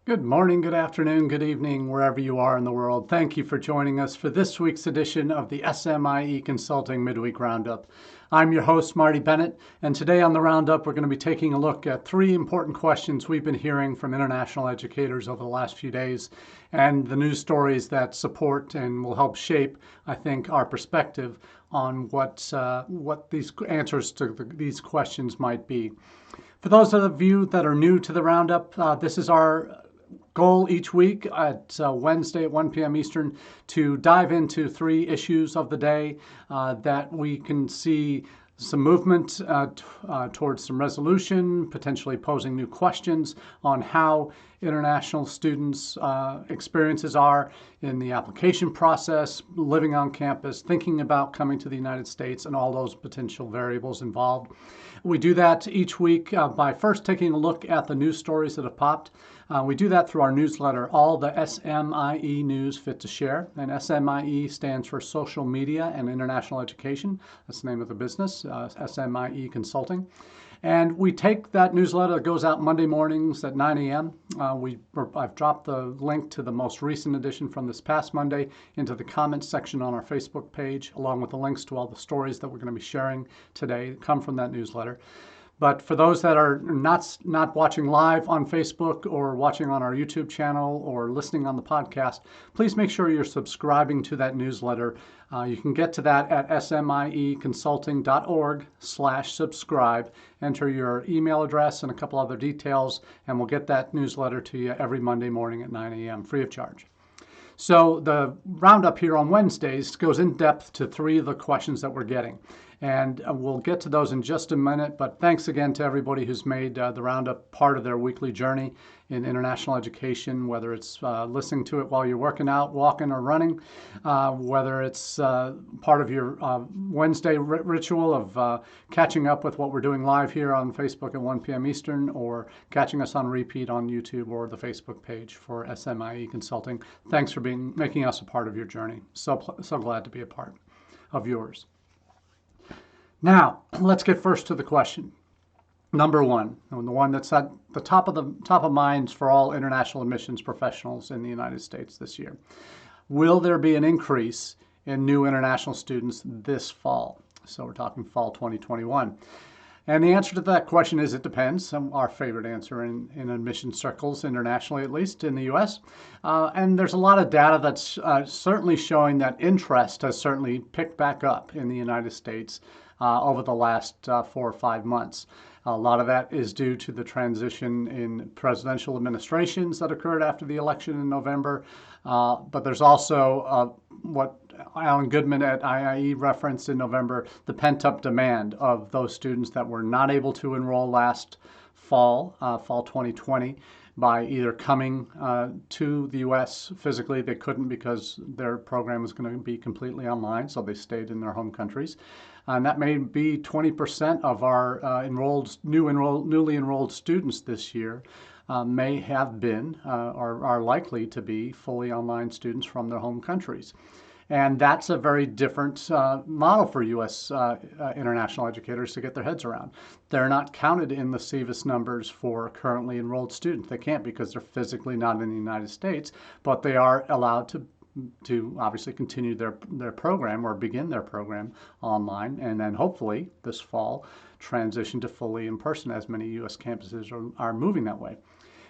Good morning, good afternoon, good evening, wherever you are in the world. Thank you for joining us for this week's edition of the SMIE Consulting Midweek Roundup. I'm your host, Marty Bennett, and today on the Roundup, we're going to be taking a look at three important questions we've been hearing from international educators over the last few days, and the news stories that support and will help shape, I think, our perspective on what these answers to these questions might be. For those of you that are new to the Roundup, this is our goal each week at Wednesday at 1 p.m. Eastern to dive into three issues of the day that we can see some movement towards some resolution, potentially posing new questions on how international students' experiences are in the application process, living on campus, thinking about coming to the United States, and all those potential variables involved. We do that each week by first taking a look at the news stories that have popped. We do that through our newsletter, All the SMIE News Fit to Share. And SMIE stands for Social Media and International Education. That's the name of the business, SMIE Consulting. And we take that newsletter that goes out Monday mornings at 9 a.m. I've dropped the link to the most recent edition from this past Monday into the comments section on our Facebook page, along with the links to all the stories that we're going to be sharing today that come from that newsletter. But for those that are not watching live on Facebook or watching on our YouTube channel or listening on the podcast, please make sure you're subscribing to that newsletter. You can get to that at smieconsulting.org/subscribe. Enter your email address and a couple other details, and we'll get that newsletter to you every Monday morning at 9 a.m. free of charge. So the Roundup here on Wednesdays goes in depth to three of the questions that we're getting. And we'll get to those in just a minute, but thanks again to everybody who's made the Roundup part of their weekly journey in international education, whether it's listening to it while you're working out, walking, or running, whether it's part of your Wednesday ritual of catching up with what we're doing live here on Facebook at 1 p.m. Eastern, or catching us on repeat on YouTube or the Facebook page for SMIE Consulting. Thanks for making us a part of your journey. So glad to be a part of yours. Now, let's get first to the question. Number one, and the one that's at the top of minds for all international admissions professionals in the United States this year. Will there be an increase in new international students this fall? So we're talking fall 2021. And the answer to that question is it depends. Our favorite answer in admission circles, internationally at least, in the U.S. And there's a lot of data that's certainly showing that interest has certainly picked back up in the United States over the last 4 or 5 months. A lot of that is due to the transition in presidential administrations that occurred after the election in November. But there's also what Alan Goodman at IIE referenced in November, the pent-up demand of those students that were not able to enroll last fall 2020, by either coming to the U.S. physically. They couldn't because their program was going to be completely online, so they stayed in their home countries. And that may be 20% of our newly enrolled students this year may have been or are likely to be fully online students from their home countries. And that's a very different model for U.S. International educators to get their heads around. They're not counted in the SEVIS numbers for currently enrolled students. They can't because they're physically not in the United States, but they are allowed to obviously continue their program or begin their program online, and then hopefully this fall transition to fully in person, as many U.S. campuses are moving that way.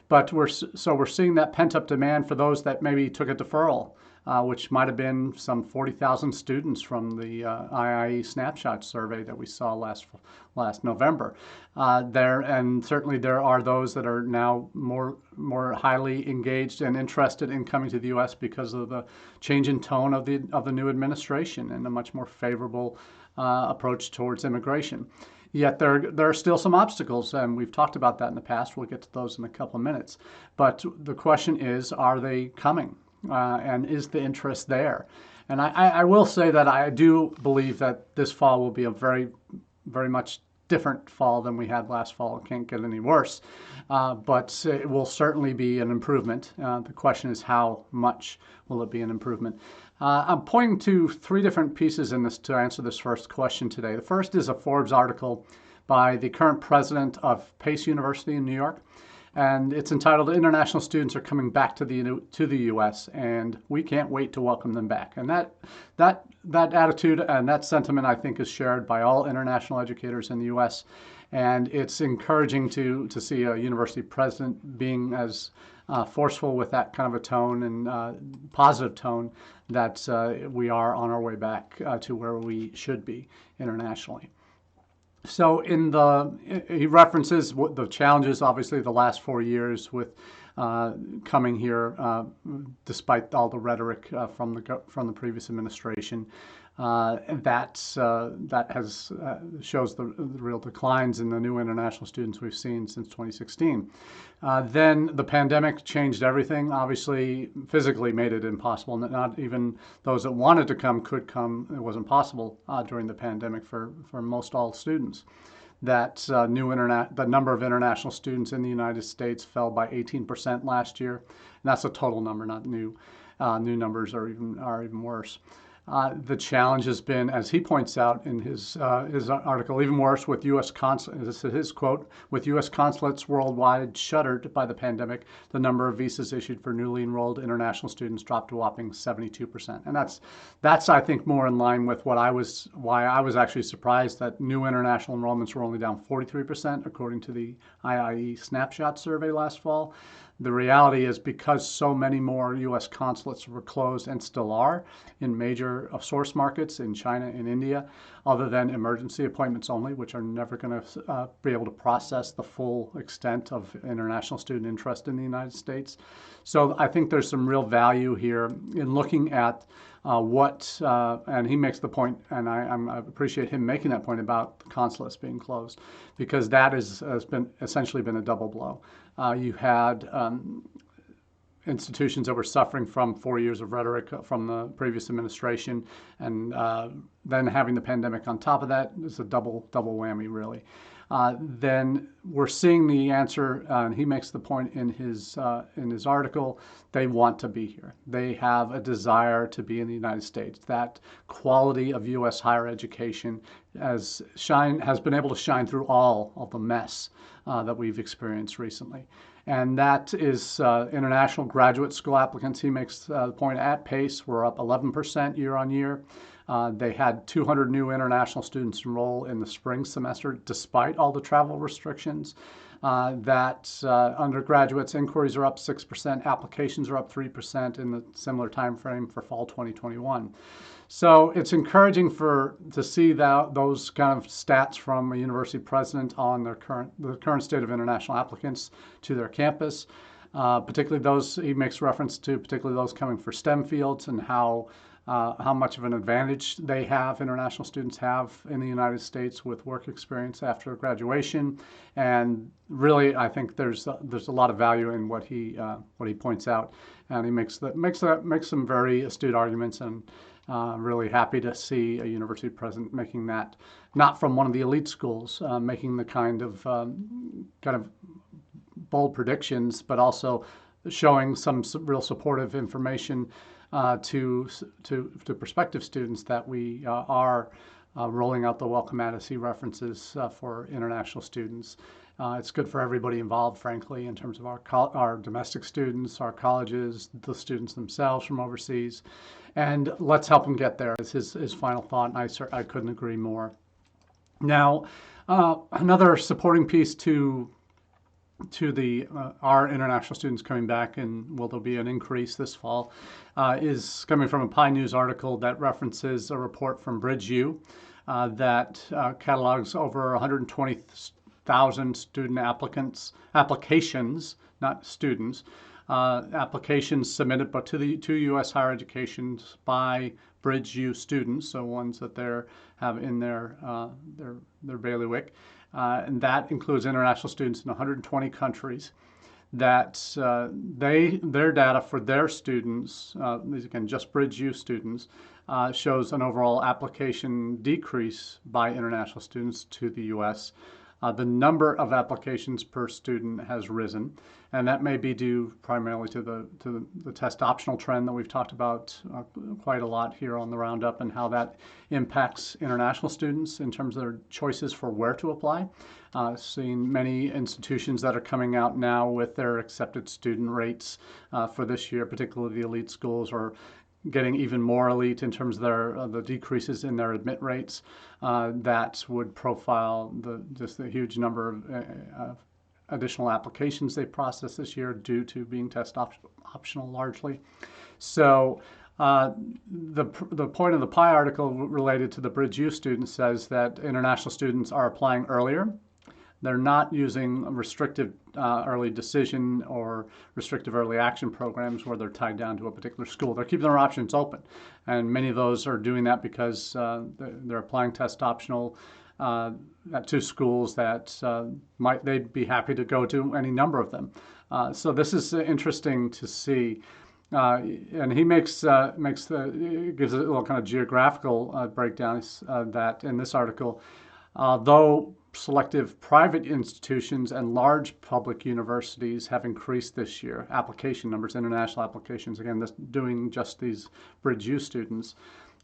But we're seeing that pent-up demand for those that maybe took a deferral, which might have been some 40,000 students from the IIE snapshot survey that we saw last November. And certainly there are those that are now more highly engaged and interested in coming to the U.S. because of the change in tone of the new administration and a much more favorable approach towards immigration. Yet there are still some obstacles, and we've talked about that in the past. We'll get to those in a couple of minutes. But the question is, are they coming? And is the interest there? And I will say that I do believe that this fall will be a very, very much different fall than we had last fall. It can't get any worse, but it will certainly be an improvement. The question is, how much will it be an improvement? I'm pointing to three different pieces in this to answer this first question today. The first is a Forbes article by the current president of Pace University in New York. and it's entitled "International Students Are Coming Back to the U.S. and we can't wait to welcome them back." And that attitude and that sentiment, I think, is shared by all international educators in the U.S. And it's encouraging to see a university president being as forceful with that kind of a tone and positive tone that we are on our way back to where we should be internationally. So he references the challenges, obviously, the last 4 years with coming here, despite all the rhetoric from the previous administration. That shows the real declines in the new international students we've seen since 2016. Then the pandemic changed everything. Obviously, physically made it impossible. Not even those that wanted to come could come. It wasn't possible during the pandemic for most all students. The number of international students in the United States fell by 18% last year. And that's a total number, not new. New numbers are even worse. The challenge has been, as he points out in his article, even worse with U.S. consulates. This is his quote: "With U.S. consulates worldwide shuttered by the pandemic, the number of visas issued for newly enrolled international students dropped to a whopping 72%." And that's I think more in line with why I was actually surprised that new international enrollments were only down 43%, according to the IIE Snapshot survey last fall. The reality is, because so many more U.S. consulates were closed and still are in major source markets in China and India, other than emergency appointments only, which are never going to be able to process the full extent of international student interest in the United States. So I think there's some real value here in looking at and he makes the point, and I appreciate him making that point about the consulates being closed, because that has essentially been a double blow. You had institutions that were suffering from 4 years of rhetoric from the previous administration, and then having the pandemic on top of that is a double whammy, really. Then we're seeing the answer, and he makes the point in his article. They want to be here. They have a desire to be in the United States. That quality of U.S. higher education has been able to shine through all of the mess that we've experienced recently. And that is international graduate school applicants. He makes the point at pace. We're up 11% year on year. They had 200 new international students enroll in the spring semester, despite all the travel restrictions. Undergraduates inquiries are up 6%, applications are up 3% in the similar time frame for fall 2021. So it's encouraging to see those kind of stats from a university president on the current state of international applicants to their campus, particularly those he makes reference to, particularly those coming for STEM fields, and how much of an advantage international students have in the United States with work experience after graduation. And really, I think there's a lot of value in what he points out, and he makes some very astute arguments, and really happy to see a university president making that, not from one of the elite schools, making the kind of bold predictions, but also showing some real supportive information to prospective students that we are rolling out the welcome mat, as he references, for international students. It's good for everybody involved, frankly, in terms of our domestic students, our colleges, the students themselves from overseas. And let's help them get there, is his final thought, and I couldn't agree more. Now, another supporting piece to our international students coming back, and will there be an increase this fall, is coming from a PI News article that references a report from BridgeU that catalogs over 120,000 student applications, not students, applications submitted but to U.S. higher education by BridgeU students, so ones that they have in their bailiwick. And that includes international students in 120 countries. That their data for their students, these again just BridgeU students, shows an overall application decrease by international students to the U.S. the number of applications per student has risen, and that may be due primarily to the test optional trend that we've talked about quite a lot here on the Roundup, and how that impacts international students in terms of their choices for where to apply. Seeing many institutions that are coming out now with their accepted student rates for this year, particularly the elite schools, or getting even more elite in terms of the decreases in their admit rates. That would profile just the huge number of additional applications they processed this year due to being test optional largely. So the point of the PI article related to the Bridge U students says that international students are applying earlier. They're not using restrictive early decision or restrictive early action programs where they're tied down to a particular school. They're keeping their options open. And many of those are doing that because they're applying test optional to schools that they'd be happy to go to, any number of them. So this is interesting to see. And he gives a little kind of geographical breakdown that in this article, though selective private institutions and large public universities have increased this year, application numbers, international applications, again, doing just these Bridge U students,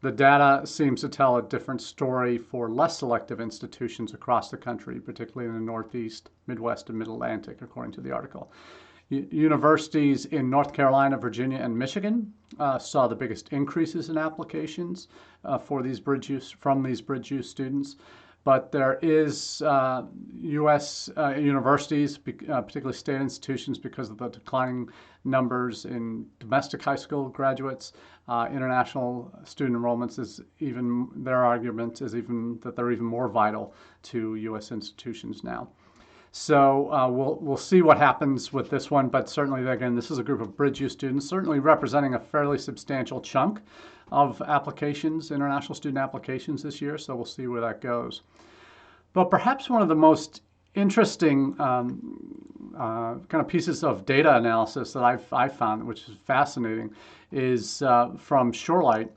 the data seems to tell a different story for less selective institutions across the country, particularly in the Northeast, Midwest, and Mid-Atlantic, according to the article. Universities in North Carolina, Virginia, and Michigan saw the biggest increases in applications from these Bridge U students. But there is U.S. universities, particularly state institutions, because of the declining numbers in domestic high school graduates. International student enrollments their argument is that they're even more vital to U.S. institutions now. So we'll see what happens with this one, but certainly, again, this is a group of Bridge U students, certainly representing a fairly substantial chunk of applications, international student applications this year, so we'll see where that goes. But perhaps one of the most interesting kind of pieces of data analysis that I've found, which is fascinating, is from Shorelight.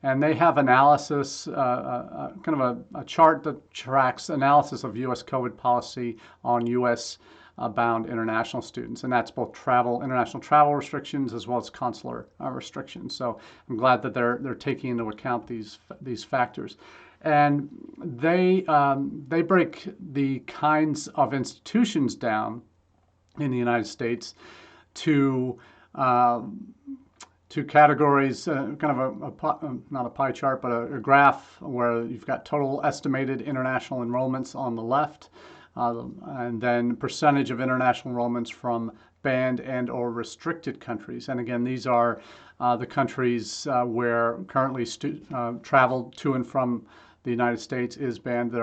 And they have analysis, kind of a chart that tracks analysis of U.S. COVID policy on U.S. bound international students, and that's both international travel restrictions as well as consular restrictions. So I'm glad that they're taking into account these factors, and they break the kinds of institutions down in the United States to categories, kind of not a pie chart, but a graph where you've got total estimated international enrollments on the left. And then percentage of international enrollments from banned and or restricted countries. And again, these are the countries where currently travel to and from the United States is banned.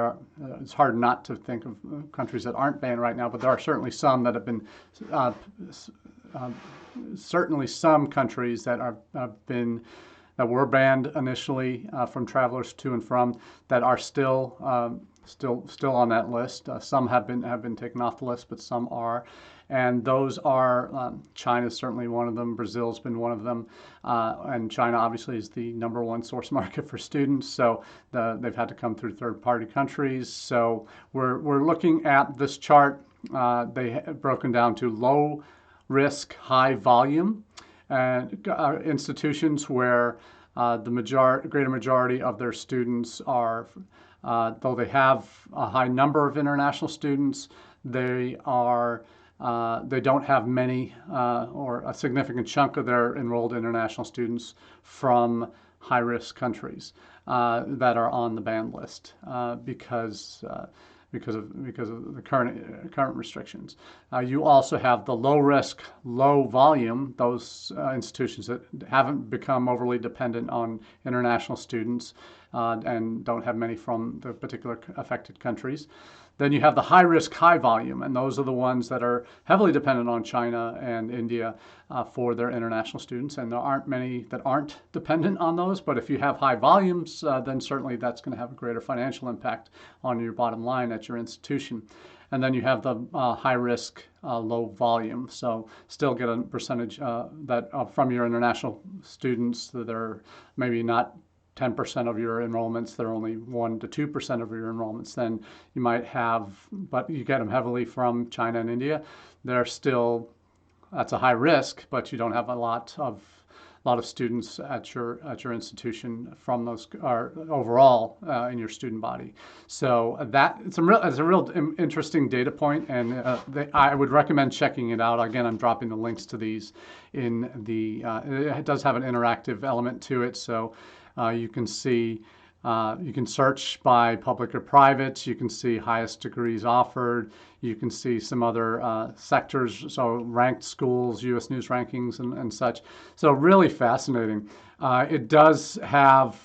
It's hard not to think of countries that aren't banned right now, but there are certainly some that have been, certainly some countries that were banned initially from travelers to and from that are still on that list. Some have been taken off the list, but some are. And those are, China's certainly one of them, Brazil's been one of them, and China obviously is the #1 source market for students, so they've had to come through third-party countries. So we're looking at this chart. They have broken down to low risk, high volume institutions where the greater majority of their students are, though they have a high number of international students, they don't have many or a significant chunk of their enrolled international students from high-risk countries that are on the ban list because of the current restrictions. You also have the low risk, low volume, those institutions that haven't become overly dependent on international students and don't have many from the particular affected countries. Then you have the high risk, high volume, and those are the ones that are heavily dependent on China and India for their international students. And there aren't many that aren't dependent on those, but if you have high volumes, then certainly that's going to have a greater financial impact on your bottom line at your institution. And then you have the high risk, low volume. So still get a percentage from your international students that are maybe not 10% of your enrollments, they're only 1 to 2% of your enrollments, then you might have, but you get them heavily from China and India, they're still, that's a high risk, but you don't have a lot of students at your institution from those, or overall in your student body. So it's a real interesting data point, and I would recommend checking it out. Again, I'm dropping the links to these in the. It does have an interactive element to it, so you can see. You can search by public or private. You can see highest degrees offered. You can see some other sectors, so ranked schools, U.S. News rankings, and such. So really fascinating. It does have,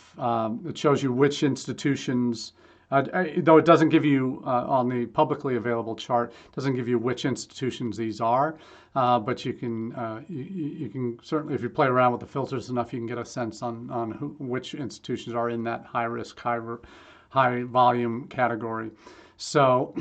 it shows you which institutions, though it doesn't give you, on the publicly available chart, doesn't give you which institutions these are. But you can certainly, if you play around with the filters enough, you can get a sense on which institutions are in that high risk, high volume category. So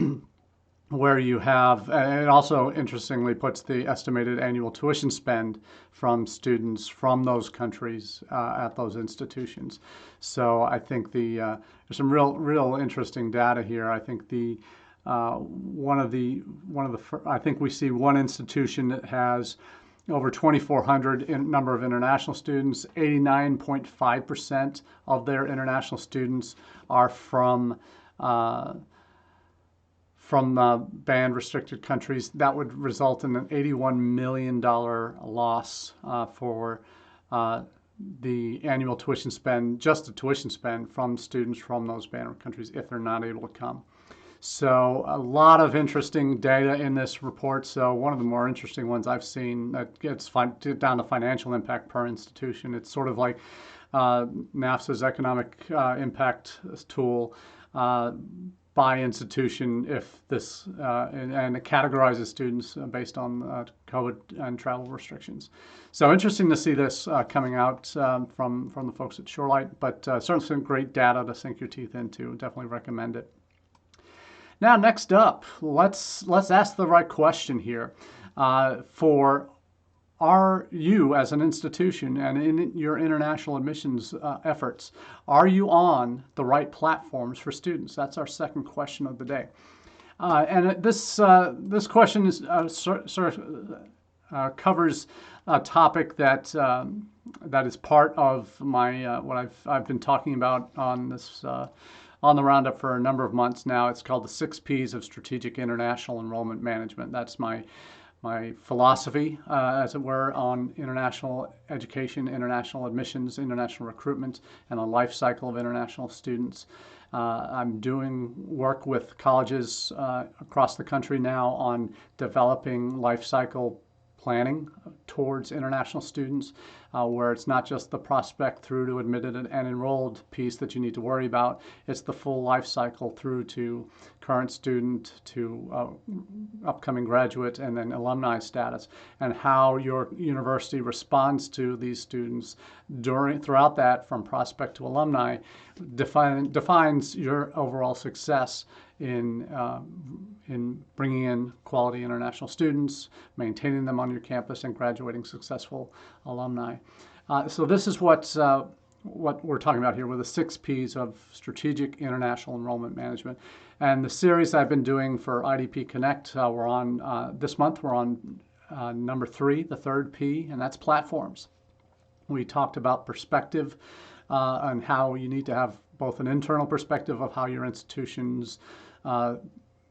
where you have, and it also interestingly puts the estimated annual tuition spend from students from those countries at those institutions. So I think there's some real interesting data here. I think I think we see one institution that has over 2,400 number of international students. 89.5% of their international students are from banned restricted countries. That would result in an $81 million loss for the annual tuition spend, just the tuition spend from students from those banned countries if they're not able to come. So a lot of interesting data in this report. So one of the more interesting ones I've seen that gets down to financial impact per institution. It's sort of like NAFSA's economic impact tool by institution, if this and it categorizes students based on COVID and travel restrictions. So interesting to see this coming out from the folks at Shorelight, but certainly some great data to sink your teeth into. Definitely recommend it. Now, next up, let's ask the right question here. Are you, as an institution and in your international admissions efforts, are you on the right platforms for students? That's our second question of the day. And this question is covers a topic that is part of my what I've been talking about on this. On the Roundup for a number of months now. It's called the 6 Ps of Strategic International Enrollment Management. That's my philosophy, as it were, on international education, international admissions, international recruitment, and the life cycle of international students. I'm doing work with colleges across the country now on developing life cycle planning towards international students, where it's not just the prospect through to admitted and enrolled piece that you need to worry about. It's the full life cycle through to current student, to upcoming graduate, and then alumni status, and how your university responds to these students throughout that, from prospect to alumni, defines your overall success in bringing in quality international students, maintaining them on your campus, and graduating successful alumni. So this is what we're talking about here with the 6 Ps of Strategic International Enrollment Management. And the series I've been doing for IDP Connect, we're on, this month we're on number 3, the third P, and that's platforms. We talked about perspective and how you need to have both an internal perspective of how your institution's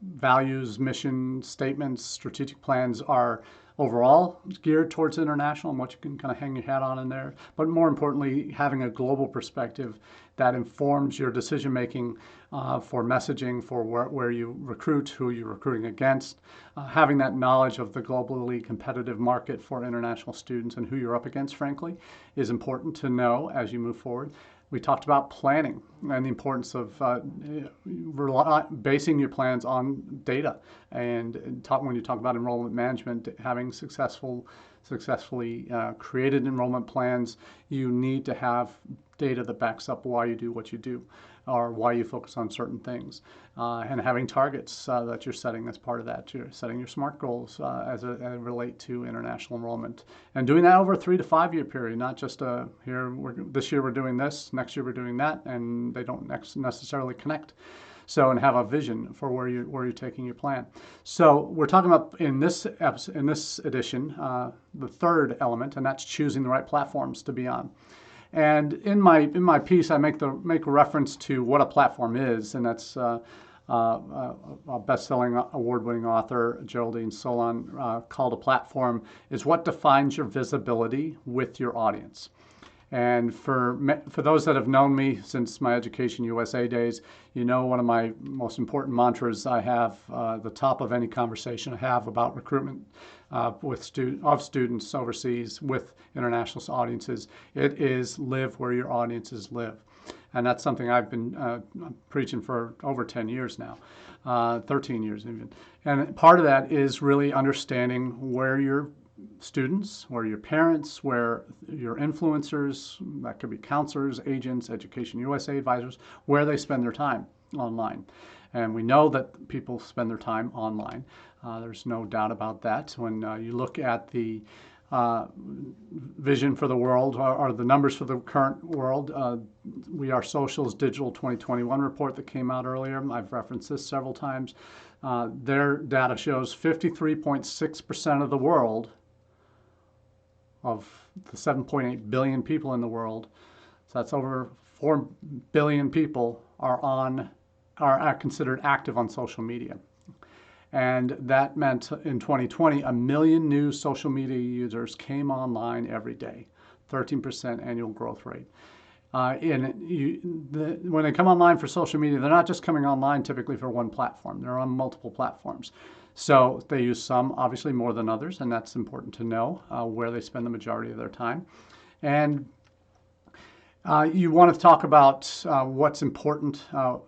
values, mission, statements, strategic plans are overall geared towards international and what you can kind of hang your hat on in there. But more importantly, having a global perspective that informs your decision making for messaging, for where you recruit, who you're recruiting against. Having that knowledge of the globally competitive market for international students and who you're up against, frankly, is important to know as you move forward. We talked about planning and the importance of basing your plans on data. And when you talk about enrollment management, having successfully created enrollment plans, you need to have data that backs up why you do what you do. or why you focus on certain things, and having targets that you're setting as part of that. You're setting your SMART goals as it relate to international enrollment, and doing that over a 3 to 5 year period, not just this year we're doing this, next year we're doing that, and they don't necessarily connect. So, and have a vision for where you're taking your plan. So we're talking about in this edition, the third element, and that's choosing the right platforms to be on. And in my piece, I make a reference to what a platform is, and that's a best-selling, award-winning author Geraldine Solon called a platform is what defines your visibility with your audience. And for those that have known me since my Education USA days, you know one of my most important mantras I have, the top of any conversation I have about recruitment of students overseas with international audiences, it is live where your audiences live. And that's something I've been preaching for over 10 years now, 13 years even. And part of that is really understanding where your students, where your parents, where your influencers, that could be counselors, agents, Education USA advisors, where they spend their time online. And we know that people spend their time online. There's no doubt about that. When you look at the vision for the world, or the numbers for the current world, We Are Social's Digital 2021 report that came out earlier, I've referenced this several times, their data shows 53.6% of the world, of the 7.8 billion people in the world, so that's over 4 billion people are considered active on social media. And that meant in 2020, 1 million new social media users came online every day, 13% annual growth rate. When they come online for social media, they're not just coming online typically for one platform. They're on multiple platforms. So they use some, obviously more than others, and that's important to know where they spend the majority of their time. And you want to talk about what's important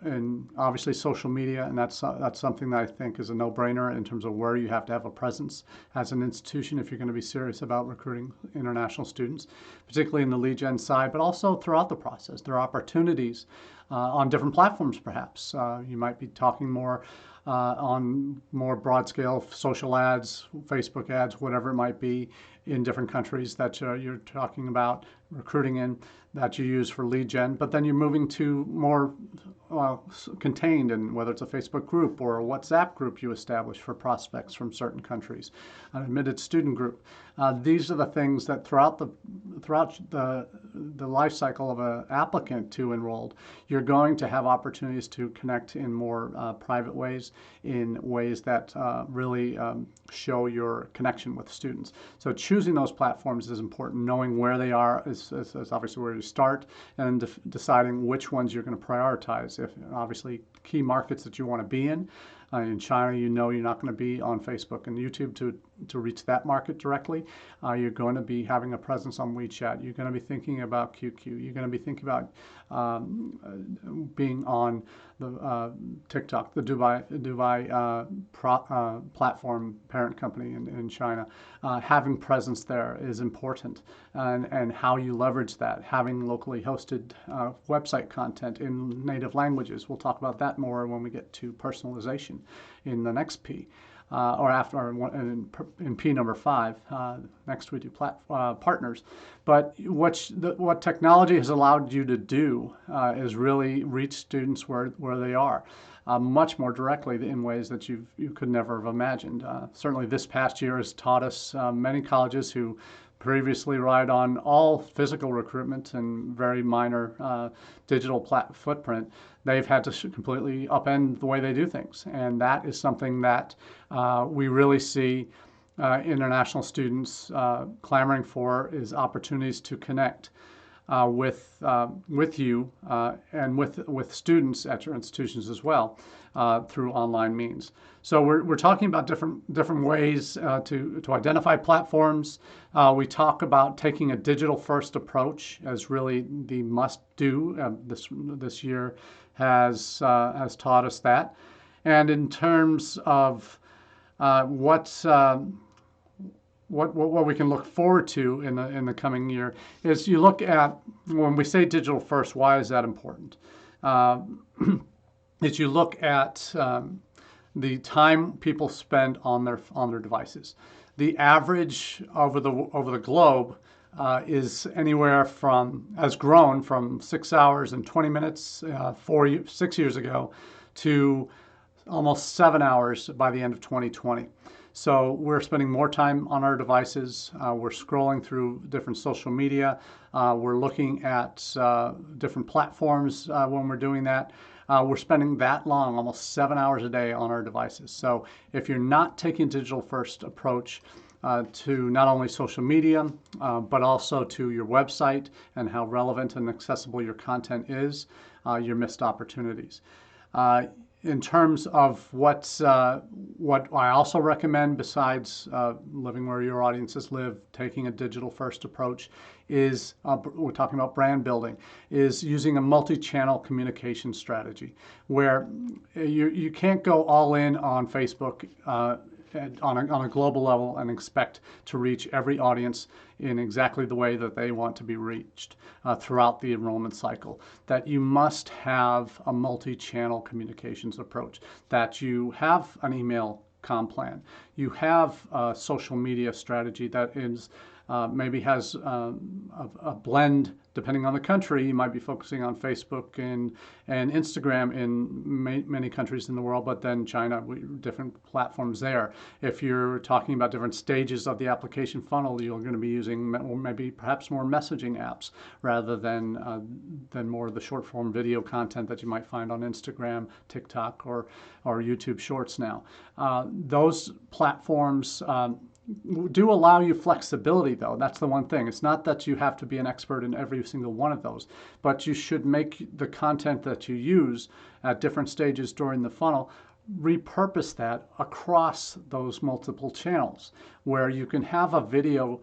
in obviously social media, and that's something that I think is a no-brainer in terms of where you have to have a presence as an institution if you're going to be serious about recruiting international students, particularly in the lead gen side, but also throughout the process. There are opportunities on different platforms perhaps. You might be talking more on more broad scale social ads, Facebook ads, whatever it might be in different countries that you're talking about recruiting in, that you use for lead gen, but then you're moving to more contained, and whether it's a Facebook group or a WhatsApp group you establish for prospects from certain countries, an admitted student group. These are the things that throughout the life cycle of an applicant to enrolled, you're going to have opportunities to connect in more private ways, in ways that really show your connection with students. So choosing those platforms is important. Knowing where they are is obviously where you start, and deciding which ones you're going to prioritize. If obviously key markets that you want to be in China, you know you're not going to be on Facebook and YouTube to reach that market directly. You're going to be having a presence on WeChat. You're going to be thinking about QQ. You're going to be thinking about being on the TikTok, the Dubai platform parent company in China. Having presence there is important, and how you leverage that. Having locally hosted website content in native languages. We'll talk about that more when we get to personalization in the next P. In P number 5, next we do partners. But what technology has allowed you to do is really reach students where they are, much more directly in ways that you could never have imagined. Certainly this past year has taught us many colleges who previously relied on all physical recruitment and very minor digital footprint. They've had to completely upend the way they do things. And that is something that we really see international students clamoring for, is opportunities to connect with you and with students at your institutions as well through online means. So we're talking about different ways to identify platforms. We talk about taking a digital first approach as really the must do. This year has taught us that. And in terms of what we can look forward to in the coming year is, you look at, when we say digital first, why is that important? is you look at the time people spend on their devices. The average over the globe is anywhere from, has grown from 6 hours and 20 minutes 6 years ago to almost 7 hours by the end of 2020. So we're spending more time on our devices. We're scrolling through different social media. We're looking at different platforms when we're doing that. We're spending that long, almost 7 hours a day on our devices. So if you're not taking a digital first approach to not only social media, but also to your website and how relevant and accessible your content is, your missed opportunities. In terms of what I also recommend, besides living where your audiences live, taking a digital first approach, is we're talking about brand building, is using a multi-channel communication strategy where you can't go all in on Facebook on a global level and expect to reach every audience in exactly the way that they want to be reached throughout the enrollment cycle. That you must have a multi-channel communications approach, that you have an email comm plan, you have a social media strategy that is maybe has a blend. Depending on the country, you might be focusing on Facebook and Instagram in many countries in the world, but then China, different platforms there. If you're talking about different stages of the application funnel, you're going to be using maybe perhaps more messaging apps rather than more of the short form video content that you might find on Instagram, TikTok, or YouTube Shorts now. Those platforms do allow you flexibility, though. That's the one thing. It's not that you have to be an expert in every single one of those, but you should make the content that you use at different stages during the funnel, repurpose that across those multiple channels, where you can have a video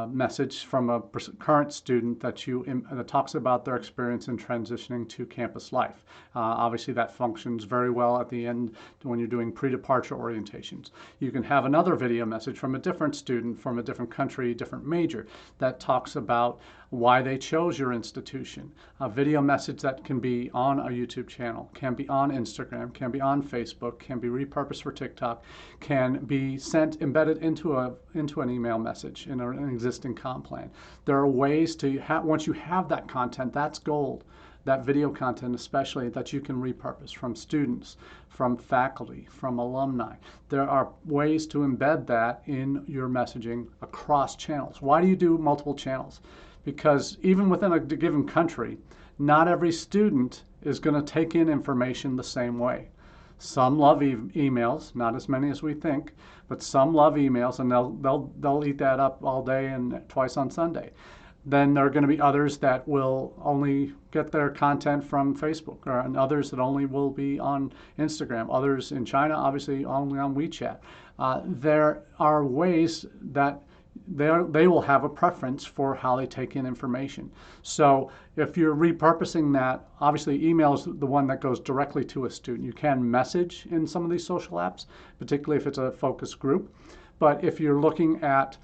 message from a current student that talks about their experience in transitioning to campus life. Obviously, that functions very well at the end when you're doing pre-departure orientations. You can have another video message from a different student from a different country, different major, that talks about why they chose your institution. A video message that can be on a YouTube channel, can be on Instagram, can be on Facebook, can be repurposed for TikTok, can be embedded into an email message in an existing comm plan. There are ways to once you have that content, that's gold. That video content especially, that you can repurpose from students, from faculty, from alumni. There are ways to embed that in your messaging across channels. Why do you do multiple channels? Because even within a given country, not every student is going to take in information the same way. Some love emails, not as many as we think, but some love emails, and they'll eat that up all day and twice on Sunday. Then there are going to be others that will only get their content from Facebook, and others that only will be on Instagram. Others in China, obviously, only on WeChat. There are ways that they will have a preference for how they take in information. So if you're repurposing that, obviously email is the one that goes directly to a student. You can message in some of these social apps, particularly if it's a focus group. But if you're looking at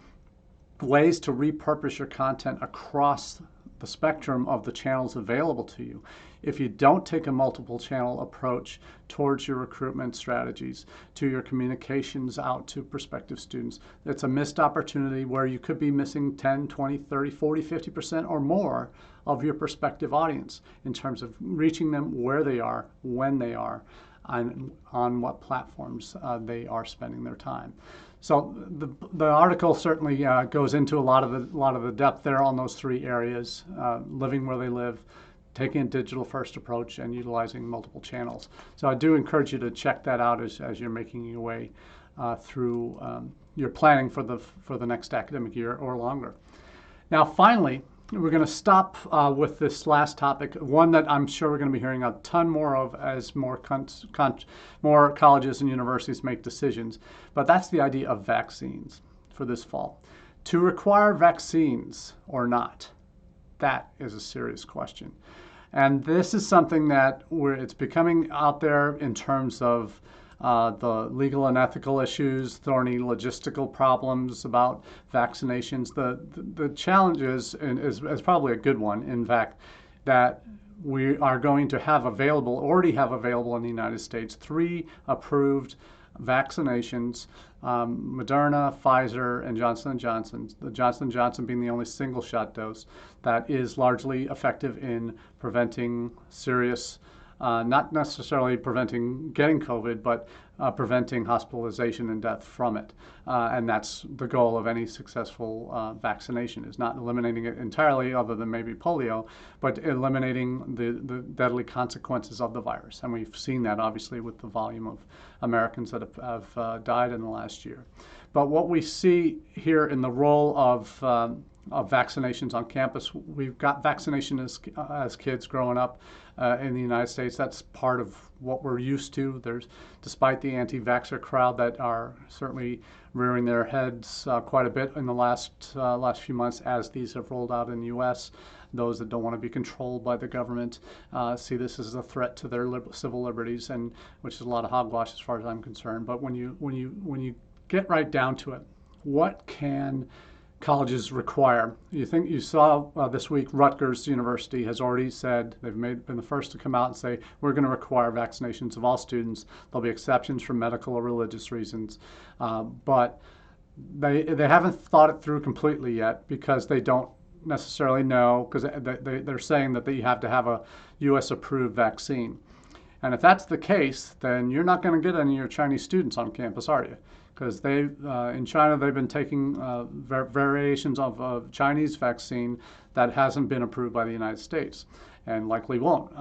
ways to repurpose your content across the spectrum of the channels available to you, if you don't take a multiple channel approach towards your recruitment strategies, to your communications out to prospective students, it's a missed opportunity where you could be missing 10, 20, 30, 40, 50% or more of your prospective audience in terms of reaching them where they are, when they are, and on what platforms they are spending their time. So the article certainly goes into a lot of the depth there on those three areas: living where they live, taking a digital first approach, and utilizing multiple channels. So I do encourage you to check that out as you're making your way through your planning for the next academic year or longer. Now, finally, we're going to stop with this last topic, one that I'm sure we're going to be hearing a ton more of as more colleges and universities make decisions, but that's the idea of vaccines for this fall. To require vaccines or not, that is a serious question. And this is something that it's becoming out there in terms of the legal and ethical issues, thorny logistical problems about vaccinations. The challenge is probably a good one, in fact, that we are going to have available, already have available in the United States, 3 approved vaccinations, Moderna, Pfizer, and Johnson & Johnson. The Johnson & Johnson being the only single shot dose that is largely effective in preventing serious, not necessarily preventing getting COVID, but preventing hospitalization and death from it. And that's the goal of any successful vaccination, is not eliminating it entirely, other than maybe polio, but eliminating the deadly consequences of the virus. And we've seen that obviously with the volume of Americans that have died in the last year. But what we see here in the role of vaccinations on campus, we've got vaccination as kids growing up in the United States. That's part of what we're used to. Despite the anti-vaxxer crowd that are certainly rearing their heads quite a bit in the last few months as these have rolled out in the U.S., those that don't want to be controlled by the government see this as a threat to their civil liberties, and which is a lot of hogwash as far as I'm concerned. But when you get right down to it, what can colleges require? You saw this week Rutgers University has already said, been the first to come out and say, we're going to require vaccinations of all students. There'll be exceptions for medical or religious reasons, but they haven't thought it through completely yet, because they don't necessarily know, because they're saying that you have to have a U.S. approved vaccine. And if that's the case, then you're not going to get any of your Chinese students on campus, are you? Because in China, they've been taking variations of Chinese vaccine that hasn't been approved by the United States, and likely won't.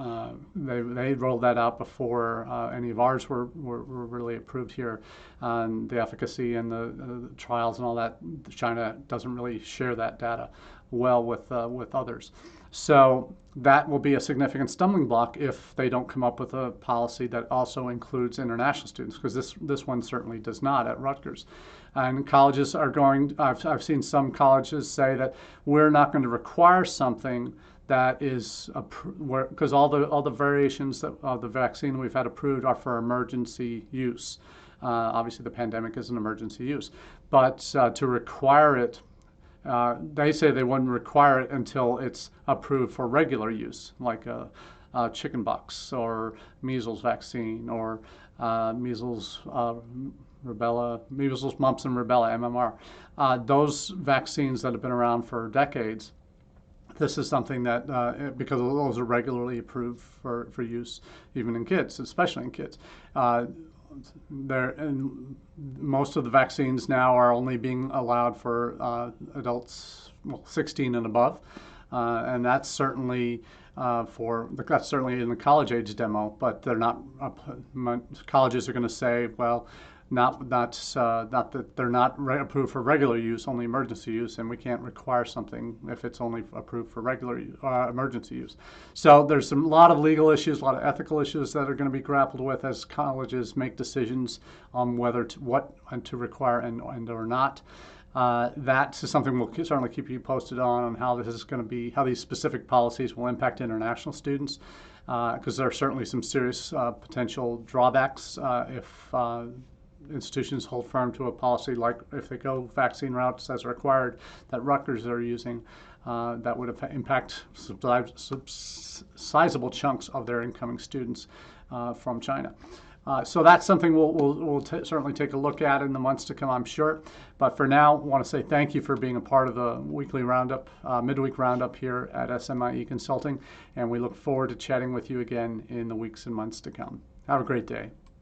They rolled that out before any of ours were really approved here. The efficacy and the trials and all that, China doesn't really share that data well with others. So that will be a significant stumbling block if they don't come up with a policy that also includes international students, because this one certainly does not at Rutgers. And colleges are going, I've seen some colleges say that we're not going to require something that is, because all the variations of the vaccine we've had approved are for emergency use. Obviously the pandemic is an emergency use, but to require it, they say they wouldn't require it until it's approved for regular use, like a chickenpox or measles vaccine, or measles, mumps, and rubella, MMR. Those vaccines that have been around for decades, this is something that, because those are regularly approved for use, even in kids, especially in kids. And most of the vaccines now are only being allowed for adults 16 and above, and that's certainly that's certainly in the college age demo. But they're not. Colleges are going to say, well, not that they're not approved for regular use, only emergency use, and we can't require something if it's only approved for regular emergency use. So there's a lot of legal issues, a lot of ethical issues that are going to be grappled with as colleges make decisions on what to require and or not. That is something we'll certainly keep you posted on how this is going to be, how these specific policies will impact international students, because there are certainly some serious potential drawbacks if institutions hold firm to a policy, like if they go vaccine routes as required that Rutgers are using, that would impact sizable chunks of their incoming students from China. So that's something we'll certainly take a look at in the months to come, I'm sure. But for now, I want to say thank you for being a part of the weekly roundup, midweek roundup here at SMIE Consulting, and we look forward to chatting with you again in the weeks and months to come. Have a great day.